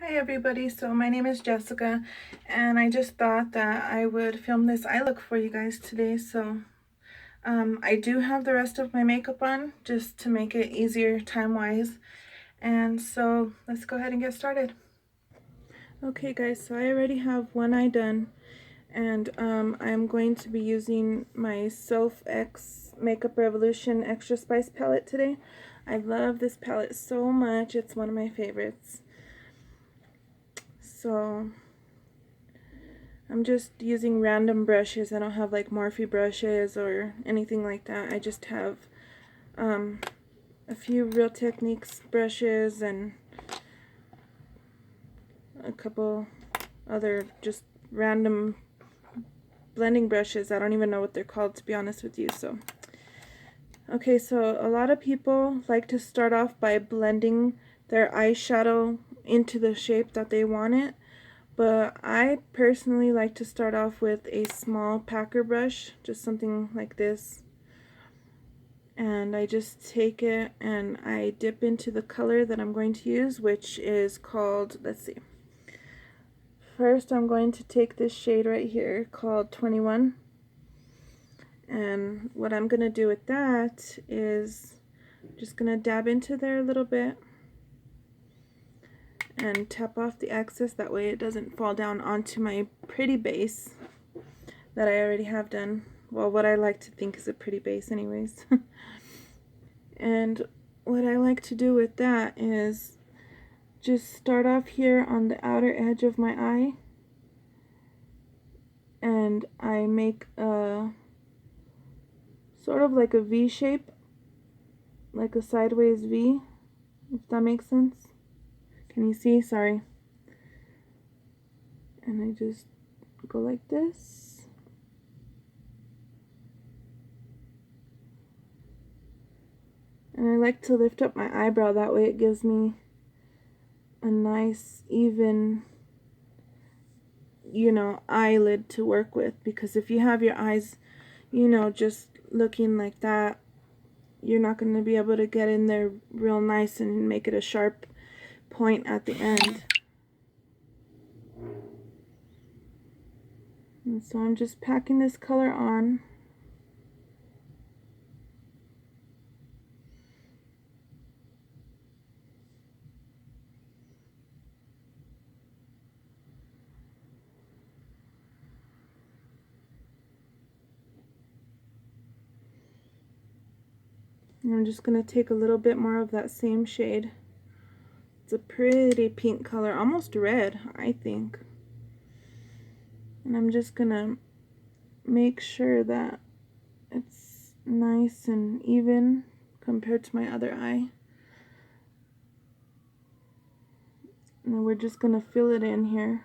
Hi everybody, so my name is Jessica and I just thought that I would film this eye look for you guys today. I do have the rest of my makeup on just to make it easier time-wise, and so let's go ahead and get started. Okay guys, so I already have one eye done, and I'm going to be using my Soph X Makeup Revolution Extra Spice palette today. I love this palette so much, it's one of my favorites. So I'm just using random brushes. I don't have like Morphe brushes or anything like that. I just have a few Real Techniques brushes and a couple other just random blending brushes. I don't even know what they're called, to be honest with you. Okay, so a lot of people like to start off by blending their eyeshadow into the shape that they want it. But I personally like to start off with a small packer brush, just something like this. And I just take it and I dip into the color that I'm going to use, which is called, let's see. First I'm going to take this shade right here called 21. And what I'm going to do with that is just going to dab into there a little bit and tap off the excess, that way it doesn't fall down onto my pretty base that I already have done. Well, what I like to think is a pretty base anyways. And what I like to do with that is just start off here on the outer edge of my eye, and I make a sort of like a V shape, like a sideways V, if that makes sense. Can you see? Sorry. And I just go like this. And I like to lift up my eyebrow, that way it gives me a nice even, eyelid to work with. Because if you have your eyes, just looking like that, you're not going to be able to get in there real nice and make it a sharp point at the end. And so I'm just packing this color on. And I'm just going to take a little bit more of that same shade. It's a pretty pink color, almost red, I think. And I'm just going to make sure that it's nice and even compared to my other eye. And then we're just going to fill it in here.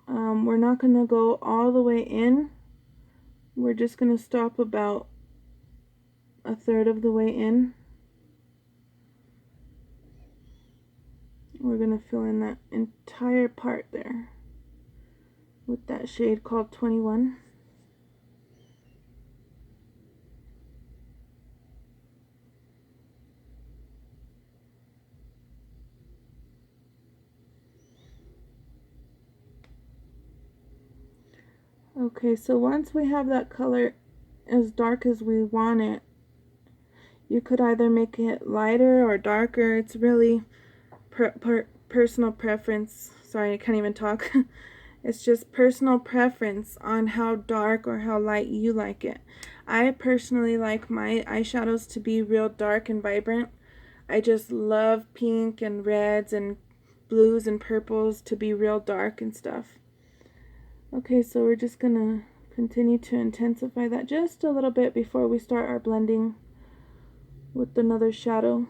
We're not going to go all the way in. We're just going to stop about a third of the way in. We're going to fill in that entire part there with that shade called 21. Okay, so once we have that color as dark as we want it, you could either make it lighter or darker. It's really personal preference. Sorry, I can't even talk. It's just personal preference on how dark or how light you like it. I personally like my eyeshadows to be real dark and vibrant. I just love pink and reds and blues and purples to be real dark and stuff. Okay, so we're just gonna continue to intensify that just a little bit before we start our blending with another shadow.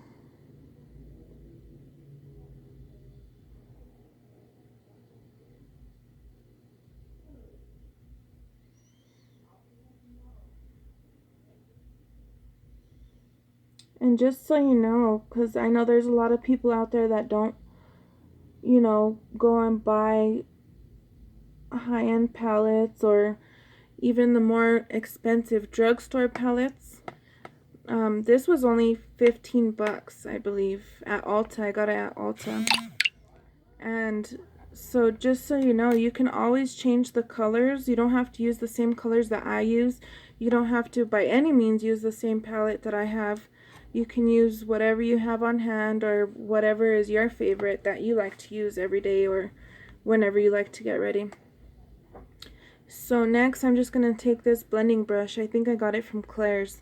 And just so you know, because I know there's a lot of people out there that don't, go and buy high-end palettes or even the more expensive drugstore palettes. This was only 15 bucks, I believe, at Ulta. I got it at Ulta. And so just so you know, you can always change the colors. You don't have to use the same colors that I use. You don't have to by any means use the same palette that I have. You can use whatever you have on hand or whatever is your favorite that you like to use every day or whenever you like to get ready. So next I'm just going to take this blending brush. I think I got it from Claire's.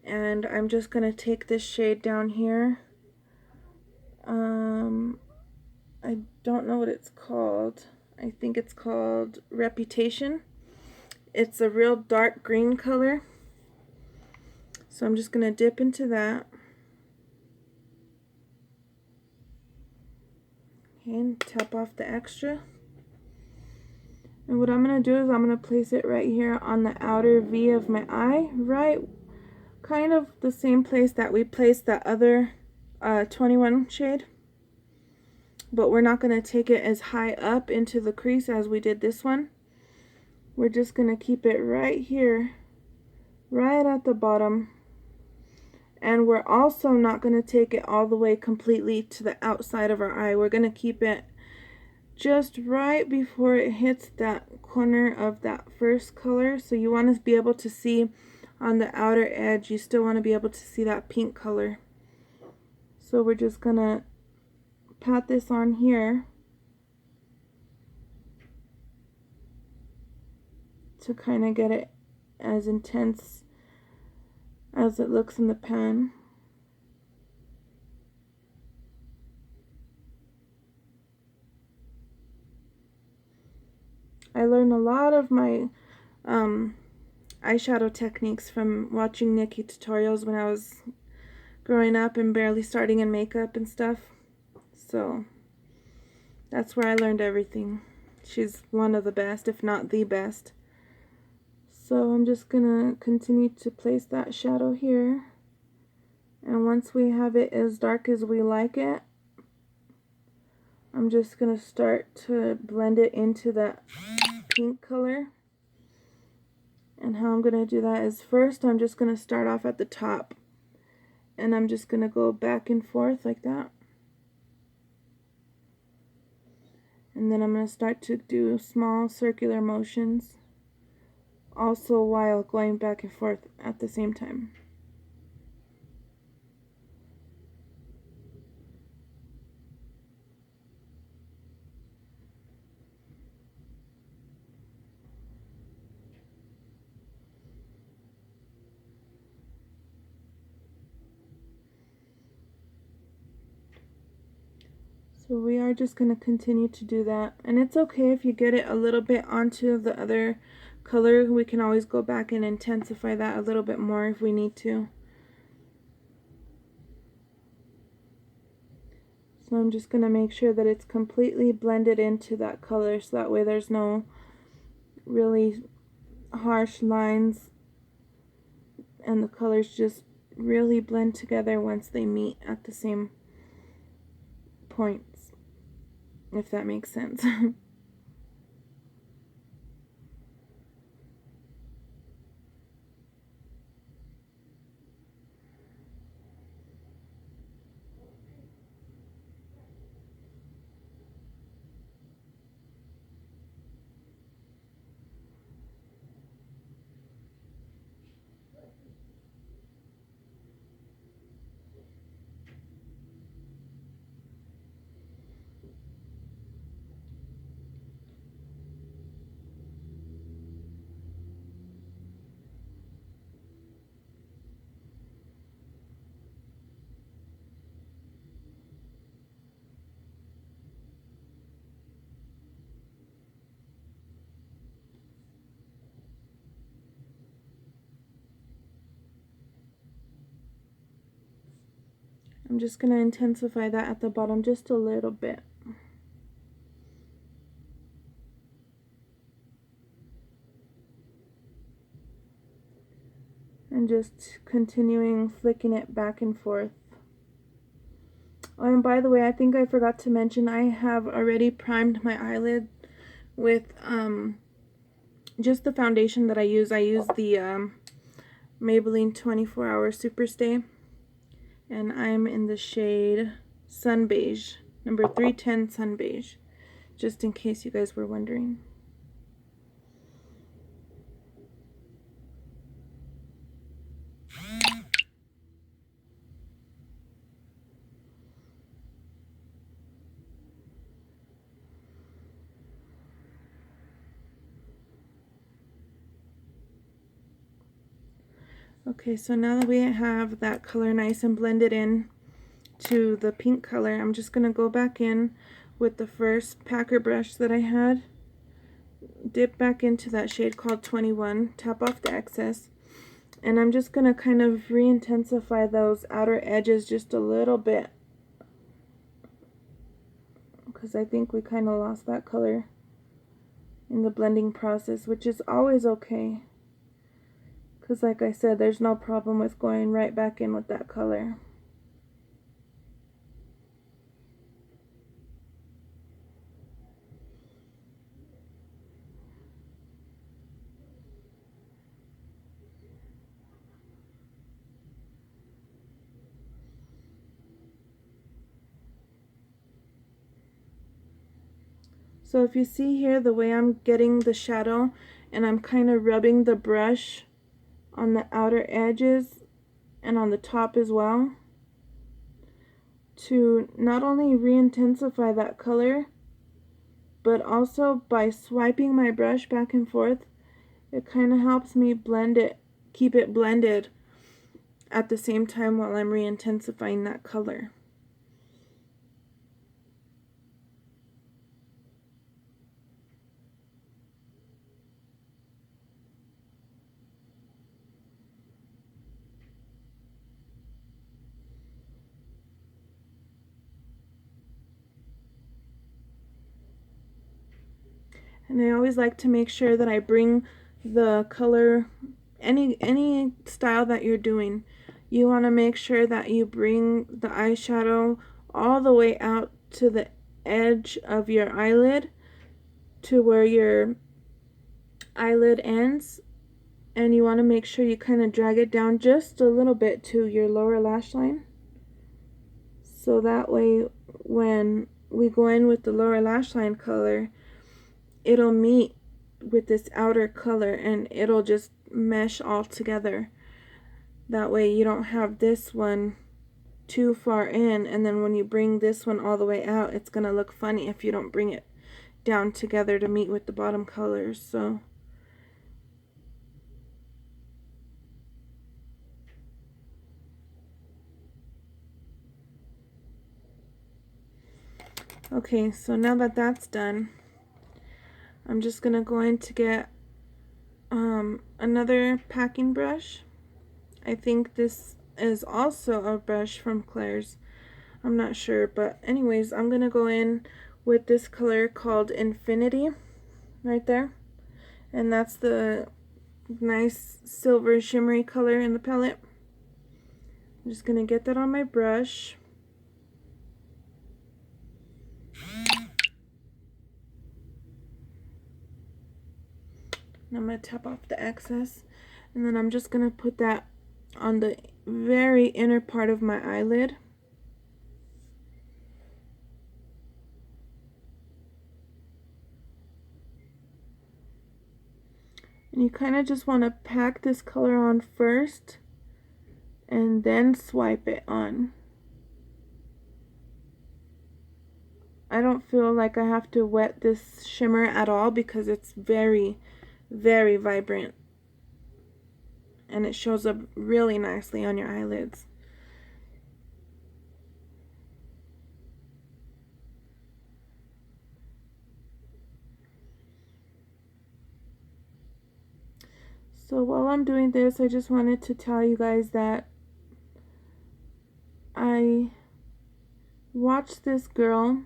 And I'm just going to take this shade down here. I don't know what it's called. I think it's called Reputation. It's a real dark green color. So I'm just going to dip into that. Okay, and tap off the extra. And what I'm going to do is I'm going to place it right here on the outer V of my eye, right kind of the same place that we placed that other 21 shade. But we're not going to take it as high up into the crease as we did this one. We're just going to keep it right here, right at the bottom. And we're also not going to take it all the way completely to the outside of our eye. We're going to keep it just right before it hits that corner of that first color. So you want to be able to see on the outer edge, you still want to be able to see that pink color. So we're just going to pat this on here to kind of get it as intense as it looks in the pan. I learned a lot of my eyeshadow techniques from watching Nikki tutorials when I was growing up and barely starting in makeup and stuff. So that's where I learned everything. She's one of the best, if not the best. So I'm just gonna continue to place that shadow here. And once we have it as dark as we like it, I'm just gonna start to blend it into that pink color. And how I'm gonna do that is first I'm just gonna start off at the top and I'm just gonna go back and forth like that. And then I'm gonna start to do small circular motions, also while going back and forth at the same time. So we are just going to continue to do that. And it's okay if you get it a little bit onto the other color. We can always go back and intensify that a little bit more if we need to. So I'm just going to make sure that it's completely blended into that color so that way there's no really harsh lines and the colors just really blend together once they meet at the same points, if that makes sense. I'm just going to intensify that at the bottom just a little bit. And just continuing flicking it back and forth. Oh, and by the way, I think I forgot to mention I have already primed my eyelid with just the foundation that I use. I use the Maybelline 24 Hour Super Stay. And I'm in the shade Sun Beige. Number 310 Sun Beige, just in case you guys were wondering. Okay, so now that we have that color nice and blended in to the pink color, I'm just going to go back in with the first packer brush that I had, dip back into that shade called 21, tap off the excess, and I'm just going to kind of re-intensify those outer edges just a little bit, because I think we kind of lost that color in the blending process, which is always okay, because like I said, there's no problem with going right back in with that color. So if you see here the way I'm getting the shadow, and I'm kind of rubbing the brush on the outer edges and on the top as well, to not only re-intensify that color, but also by swiping my brush back and forth, it kind of helps me blend it, keep it blended at the same time while I'm re-intensifying that color. And I always like to make sure that I bring the color, any style that you're doing, you want to make sure that you bring the eyeshadow all the way out to the edge of your eyelid, to where your eyelid ends, and you want to make sure you kind of drag it down just a little bit to your lower lash line, so that way when we go in with the lower lash line color, it'll meet with this outer color and it'll just mesh all together. That way you don't have this one too far in, and then when you bring this one all the way out, it's gonna look funny if you don't bring it down together to meet with the bottom colors. So okay, so now that that's done, I'm just gonna go in to get another packing brush. I think this is also a brush from Claire's, I'm not sure, but anyways, I'm gonna go in with this color called Infinity right there, and that's the nice silver shimmery color in the palette. I'm just gonna get that on my brush. And I'm gonna tap off the excess, and then I'm just gonna put that on the very inner part of my eyelid. And you kind of just want to pack this color on first and then swipe it on. I don't feel like I have to wet this shimmer at all because it's very, very vibrant. And it shows up really nicely on your eyelids. So while I'm doing this, I just wanted to tell you guys that I watched this girl.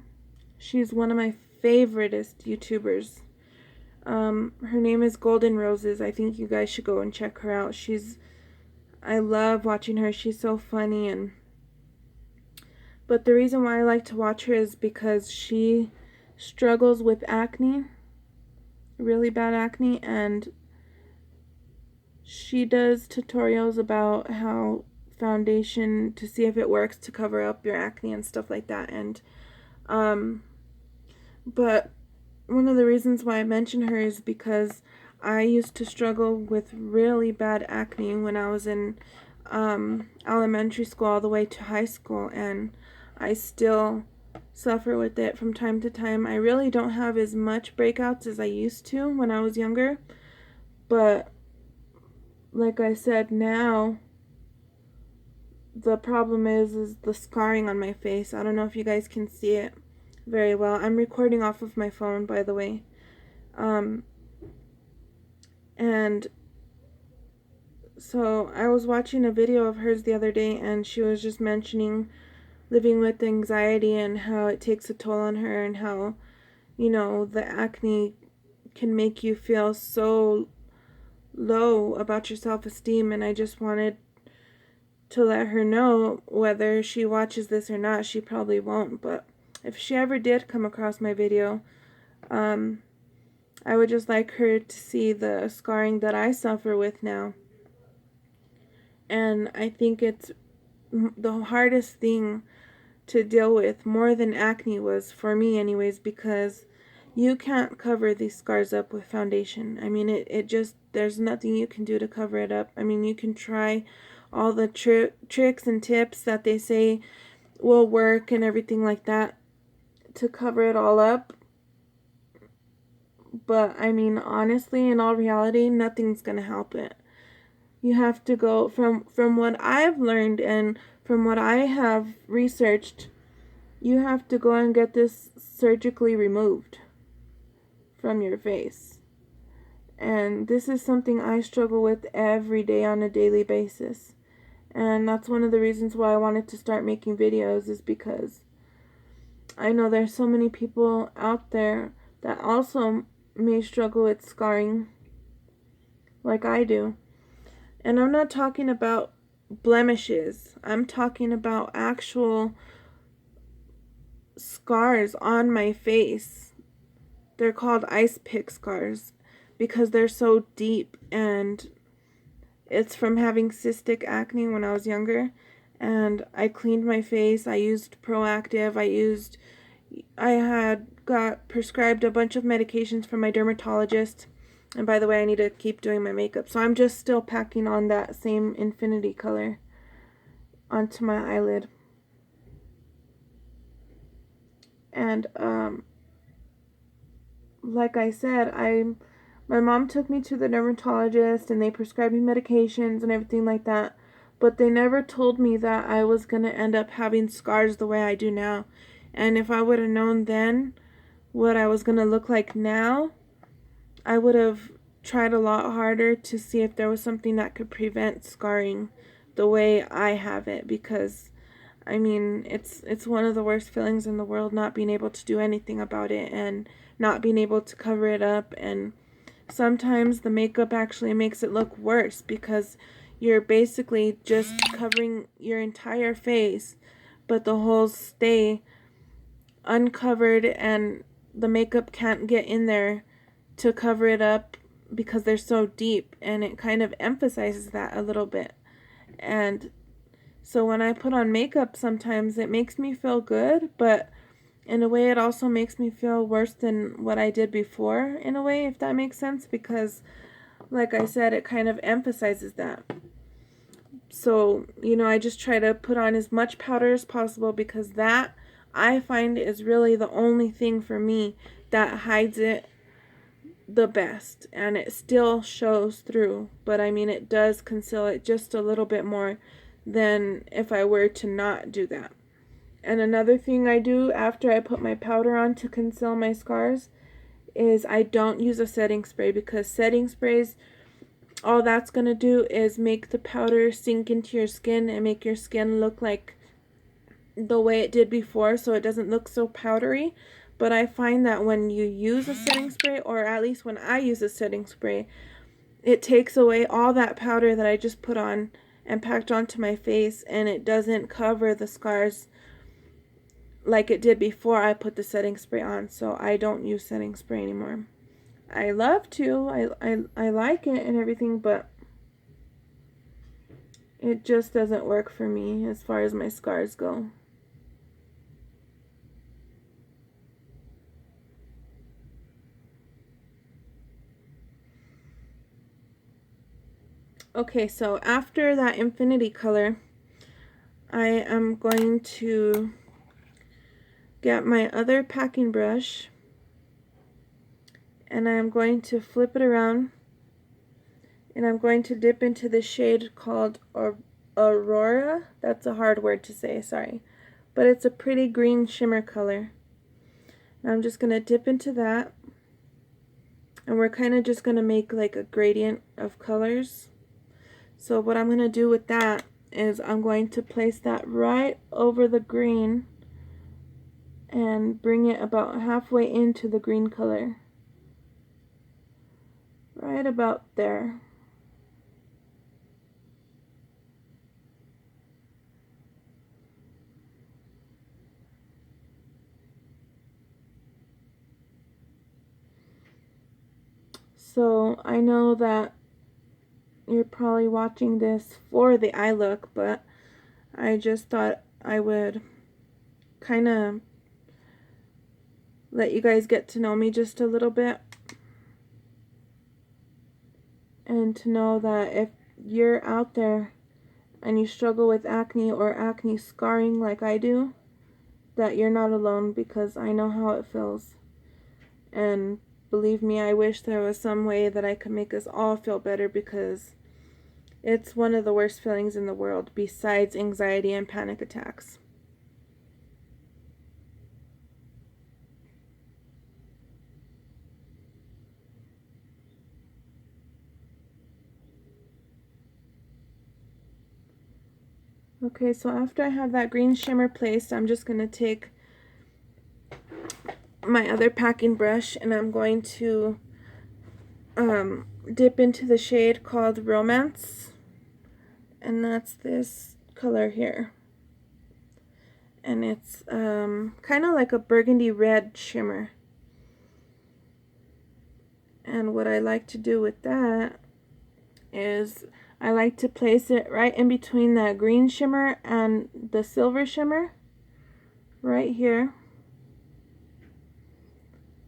She's one of my favoriteest YouTubers. Her name is Golden Roses. I think you guys should go and check her out. I love watching her. She's so funny, but the reason why I like to watch her is because she struggles with acne, really bad acne, and she does tutorials about how foundation, to see if it works to cover up your acne and stuff like that. And Um, but one of the reasons why I mention her is because I used to struggle with really bad acne when I was in elementary school all the way to high school, and I still suffer with it from time to time. I really don't have as much breakouts as I used to when I was younger, but like I said, now the problem is the scarring on my face. I don't know if you guys can see it very well. I'm recording off of my phone, by the way. And so I was watching a video of hers the other day, and she was just mentioning living with anxiety and how it takes a toll on her, and how, you know, the acne can make you feel so low about your self-esteem. And I just wanted to let her know, whether she watches this or not, she probably won't, but if she ever did come across my video, I would just like her to see the scarring that I suffer with now. And I think it's the hardest thing to deal with, more than acne was, for me anyways, because you can't cover these scars up with foundation. I mean, it just, there's nothing you can do to cover it up. I mean, you can try all the tricks and tips that they say will work and everything like that to cover it all up. But I mean, honestly, in all reality, nothing's gonna help it. You have to go, from what I've learned and from what I have researched, you have to go and get this surgically removed from your face. And this is something I struggle with every day on a daily basis. And that's one of the reasons why I wanted to start making videos, is because I know there's so many people out there that also may struggle with scarring like I do. And I'm not talking about blemishes. I'm talking about actual scars on my face. They're called ice pick scars because they're so deep, and it's from having cystic acne when I was younger. And I cleaned my face. I used Proactive. I had got prescribed a bunch of medications from my dermatologist. And by the way, I need to keep doing my makeup. So I'm just still packing on that same infinity color onto my eyelid. And like I said, my mom took me to the dermatologist, and they prescribed me medications and everything like that. But they never told me that I was going to end up having scars the way I do now. And if I would have known then what I was going to look like now, I would have tried a lot harder to see if there was something that could prevent scarring the way I have it. Because, I mean, it's one of the worst feelings in the world, not being able to do anything about it and not being able to cover it up. And sometimes the makeup actually makes it look worse, because you're basically just covering your entire face, but the holes stay uncovered, and the makeup can't get in there to cover it up because they're so deep, and it kind of emphasizes that a little bit. And so when I put on makeup, sometimes it makes me feel good, but in a way it also makes me feel worse than what I did before, in a way, if that makes sense, because like I said, it kind of emphasizes that. So, you know, I just try to put on as much powder as possible, because that, I find, is really the only thing for me that hides it the best, and it still shows through, but I mean, it does conceal it just a little bit more than if I were to not do that. And another thing I do after I put my powder on to conceal my scars is I don't use a setting spray, because setting sprays, all that's going to do is make the powder sink into your skin and make your skin look like the way it did before, so it doesn't look so powdery. But I find that when you use a setting spray, or at least when I use a setting spray, it takes away all that powder that I just put on and packed onto my face, and it doesn't cover the scars like it did before I put the setting spray on. So I don't use setting spray anymore. I love to. I like it and everything, but it just doesn't work for me as far as my scars go. Okay, so after that infinity color, I am going to get my other packing brush and I'm going to flip it around and I'm going to dip into the shade called Aurora. That's a hard word to say, sorry. But it's a pretty green shimmer color. And I'm just going to dip into that. And we're kind of just going to make like a gradient of colors. So what I'm going to do with that is I'm going to place that right over the green and bring it about halfway into the green color. Right about there. So I know that you're probably watching this for the eye look, but I just thought I would kind of let you guys get to know me just a little bit. And to know that if you're out there and you struggle with acne or acne scarring like I do, that you're not alone, because I know how it feels. And believe me, I wish there was some way that I could make us all feel better, because it's one of the worst feelings in the world besides anxiety and panic attacks. Okay, so after I have that green shimmer placed, I'm just going to take my other packing brush and I'm going to dip into the shade called Romance, and that's this color here, and it's kind of like a burgundy red shimmer. And what I like to do with that is I like to place it right in between that green shimmer and the silver shimmer right here.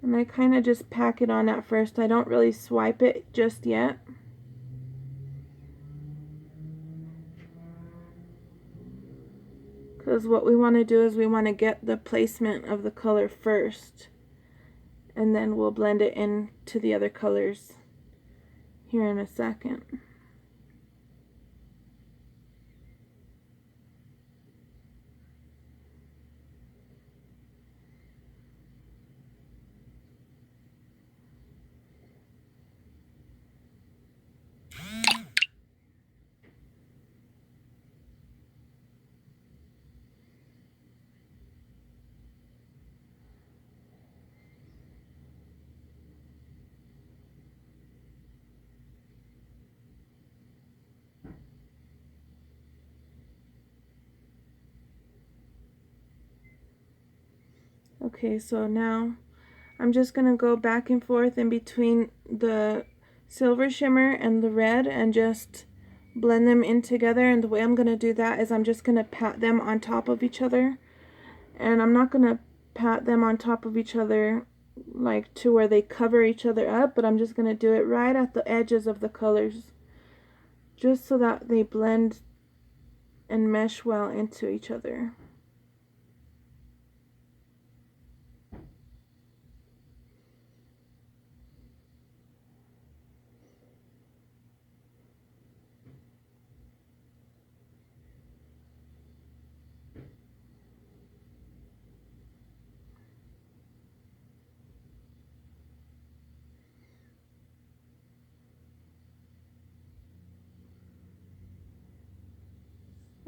And I kind of just pack it on at first. I don't really swipe it just yet. Because what we want to do is we want to get the placement of the color first. And then we'll blend it into the other colors here in a second. Okay, so now I'm just going to go back and forth in between the silver shimmer and the red and just blend them in together. And the way I'm going to do that is I'm just going to pat them on top of each other. And I'm not going to pat them on top of each other like to where they cover each other up, but I'm just going to do it right at the edges of the colors, just so that they blend and mesh well into each other.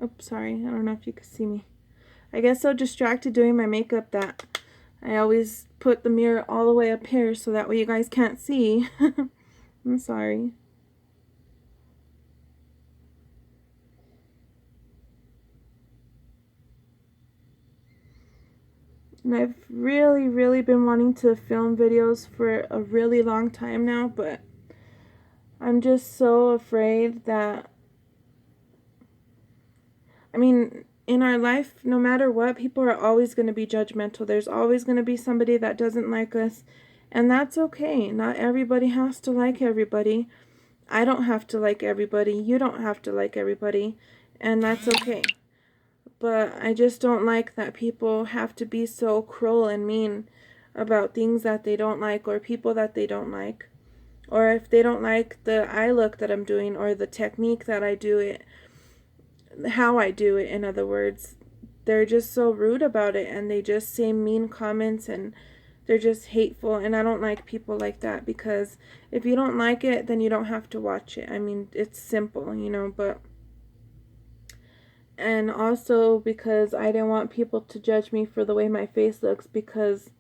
Oops, sorry, I don't know if you could see me. I get so distracted doing my makeup that I always put the mirror all the way up here so that way you guys can't see. I'm sorry. And I've really been wanting to film videos for a really long time now, but I'm just so afraid that, I mean, in our life, no matter what, people are always going to be judgmental. There's always going to be somebody that doesn't like us, and that's okay. Not everybody has to like everybody. I don't have to like everybody. You don't have to like everybody. And that's okay. But I just don't like that people have to be so cruel and mean about things that they don't like, or people that they don't like. Or if they don't like the eye look that I'm doing, or the technique that I do it, how I do it, in other words, they're just so rude about it, and they just say mean comments, and they're just hateful. And I don't like people like that, because if you don't like it, then you don't have to watch it. I mean, it's simple, you know. But and also because I didn't want people to judge me for the way my face looks, because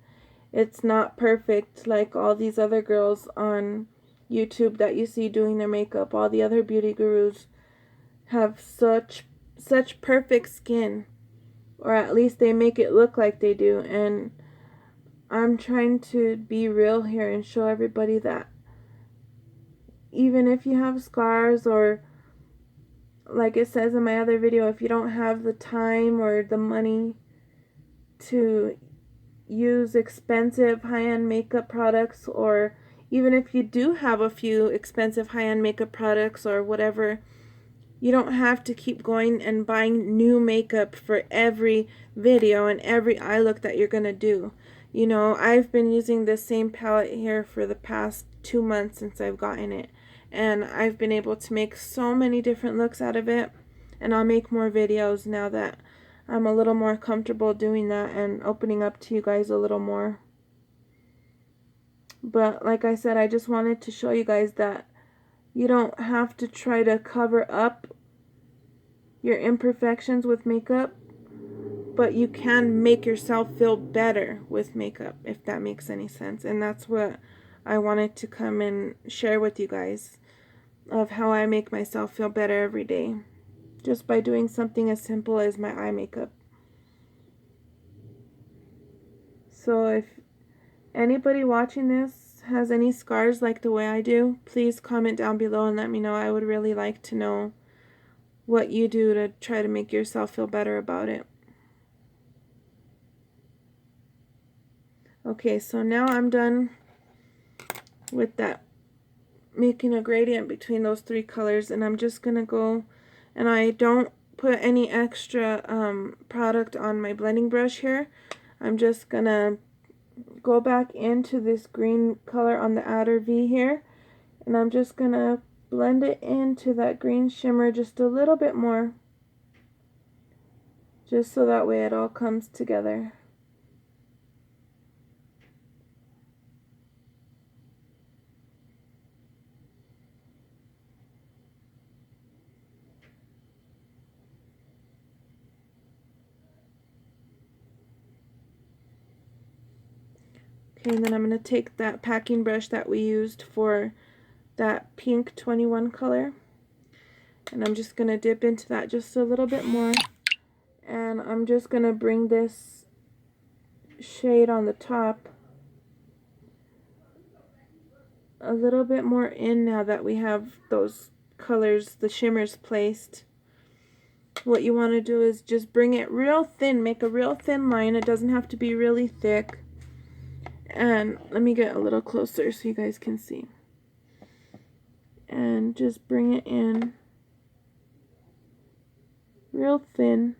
it's not perfect like all these other girls on YouTube that you see doing their makeup. All the other beauty gurus have such perfect skin, or at least they make it look like they do. And I'm trying to be real here and show everybody that even if you have scars, or like it says in my other video, if you don't have the time or the money to use expensive high-end makeup products, or even if you do have a few expensive high-end makeup products or whatever, you don't have to keep going and buying new makeup for every video and every eye look that you're gonna do. You know, I've been using this same palette here for the past 2 months since I've gotten it, and I've been able to make so many different looks out of it. And I'll make more videos now that I'm a little more comfortable doing that and opening up to you guys a little more. But like I said, I just wanted to show you guys that you don't have to try to cover up your imperfections with makeup, but you can make yourself feel better with makeup, if that makes any sense. And that's what I wanted to come and share with you guys, of how I make myself feel better every day, just by doing something as simple as my eye makeup. So if anybody watching this has any scars like the way I do, please comment down below and let me know. I would really like to know what you do to try to make yourself feel better about it. Okay, so now I'm done with that, making a gradient between those three colors, and I'm just gonna go, and I don't put any extra product on my blending brush here. I'm just gonna go back into this green color on the outer V here, and I'm just gonna blend it into that green shimmer just a little bit more, just so that way it all comes together. Okay, and then I'm going to take that packing brush that we used for that pink 21 color, and I'm just going to dip into that just a little bit more, and I'm just going to bring this shade on the top a little bit more in now that we have those colors, the shimmers placed. What you want to do is just bring it real thin, make a real thin line. It doesn't have to be really thick. And let me get a little closer so you guys can see. And just bring it in real thin.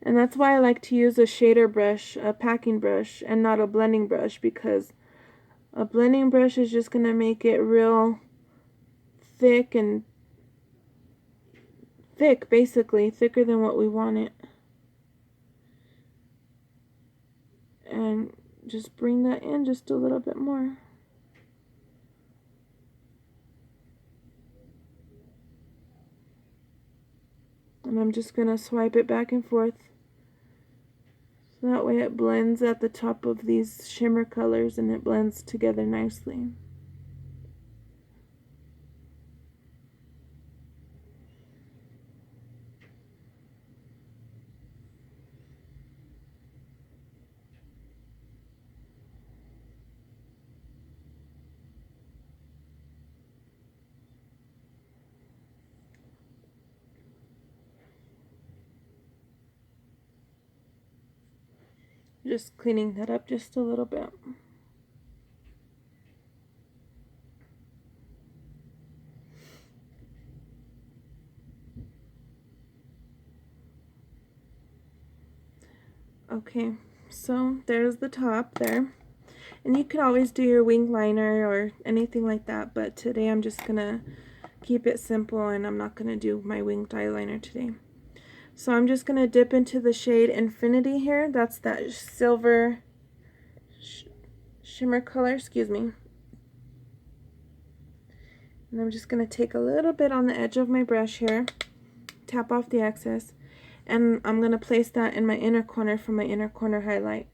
And that's why I like to use a shader brush, a packing brush, and not a blending brush, because a blending brush is just going to make it real thick, and thick, basically, thicker than what we want it. And just bring that in just a little bit more. And I'm just going to swipe it back and forth, so that way it blends at the top of these shimmer colors and it blends together nicely. Just cleaning that up just a little bit. Okay, so there's the top there. And you could always do your wing liner or anything like that, but today I'm just gonna keep it simple and I'm not gonna do my winged eyeliner today. So I'm just gonna dip into the shade Infinity here. That's that silver shimmer color, excuse me. And I'm just gonna take a little bit on the edge of my brush here, tap off the excess, and I'm gonna place that in my inner corner for my inner corner highlight.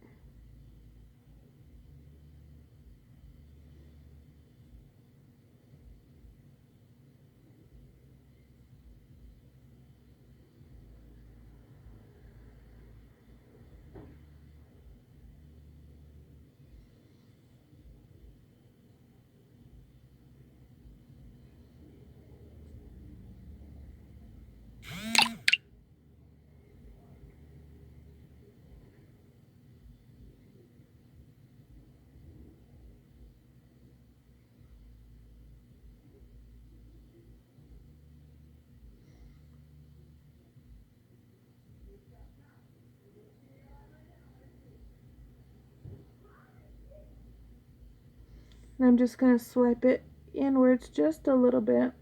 And I'm just gonna swipe it inwards just a little bit.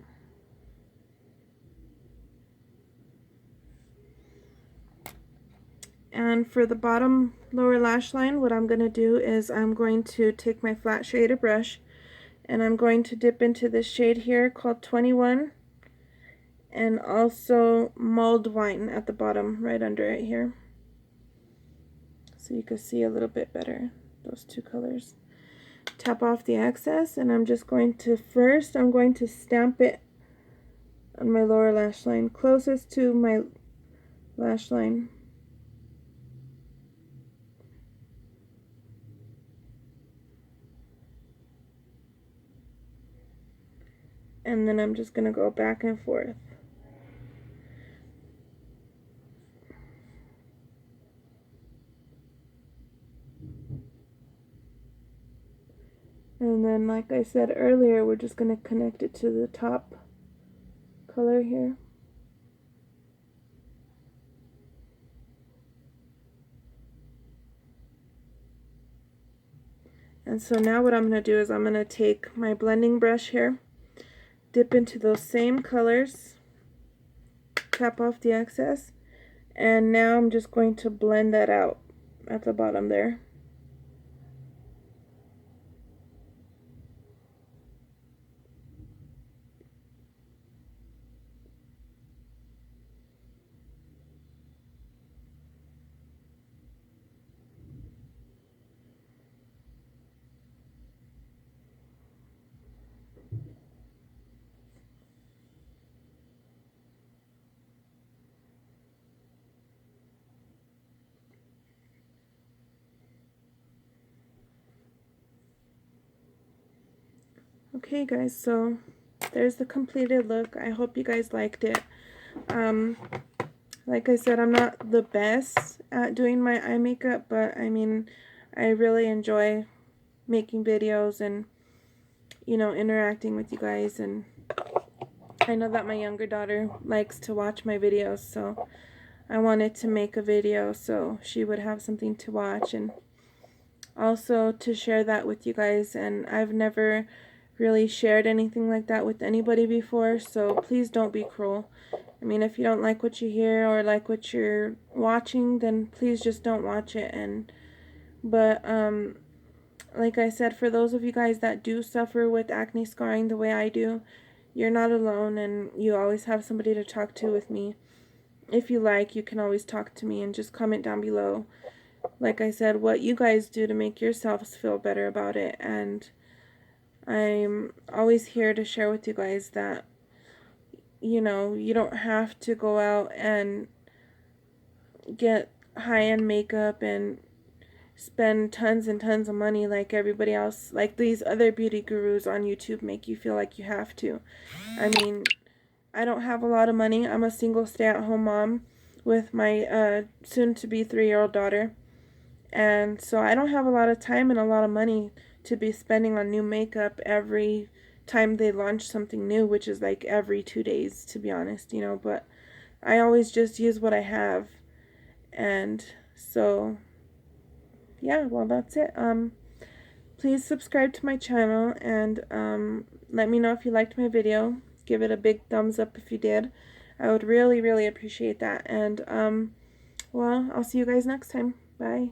And for the bottom lower lash line, what I'm going to do is I'm going to take my flat shader brush and I'm going to dip into this shade here called 21 and also mulled wine at the bottom right under it here. So you can see a little bit better those two colors. Tap off the excess and I'm just going to I'm going to stamp it on my lower lash line closest to my lash line. And then I'm just going to go back and forth. And then, like I said earlier, we're just going to connect it to the top color here. And so now what I'm going to do is I'm going to take my blending brush here, dip into those same colors, tap off the excess, and now I'm just going to blend that out at the bottom there. Okay guys, so there's the completed look. I hope you guys liked it. Like I said, I'm not the best at doing my eye makeup, but I mean, I really enjoy making videos and, you know, interacting with you guys, and I know that my younger daughter likes to watch my videos, so I wanted to make a video so she would have something to watch and also to share that with you guys. And I've never really shared anything like that with anybody before, so please don't be cruel. I mean, if you don't like what you hear or like what you're watching, then please just don't watch it. But like I said, for those of you guys that do suffer with acne scarring the way I do, you're not alone, and you always have somebody to talk to with me. If you like, you can always talk to me and just comment down below, like I said, what you guys do to make yourselves feel better about it. And I'm always here to share with you guys that, you know, you don't have to go out and get high-end makeup and spend tons and tons of money like everybody else, like these other beauty gurus on YouTube make you feel like you have to. I mean, I don't have a lot of money. I'm a single stay-at-home mom with my soon-to-be 3-year-old daughter. And so I don't have a lot of time and a lot of money to be spending on new makeup every time they launch something new, which is like every 2 days, to be honest, you know. But I always just use what I have. And So yeah, well, that's it. Please subscribe to my channel, and let me know if you liked my video. Give it a big thumbs up if you did. I would really, really appreciate that. And well, I'll see you guys next time. Bye.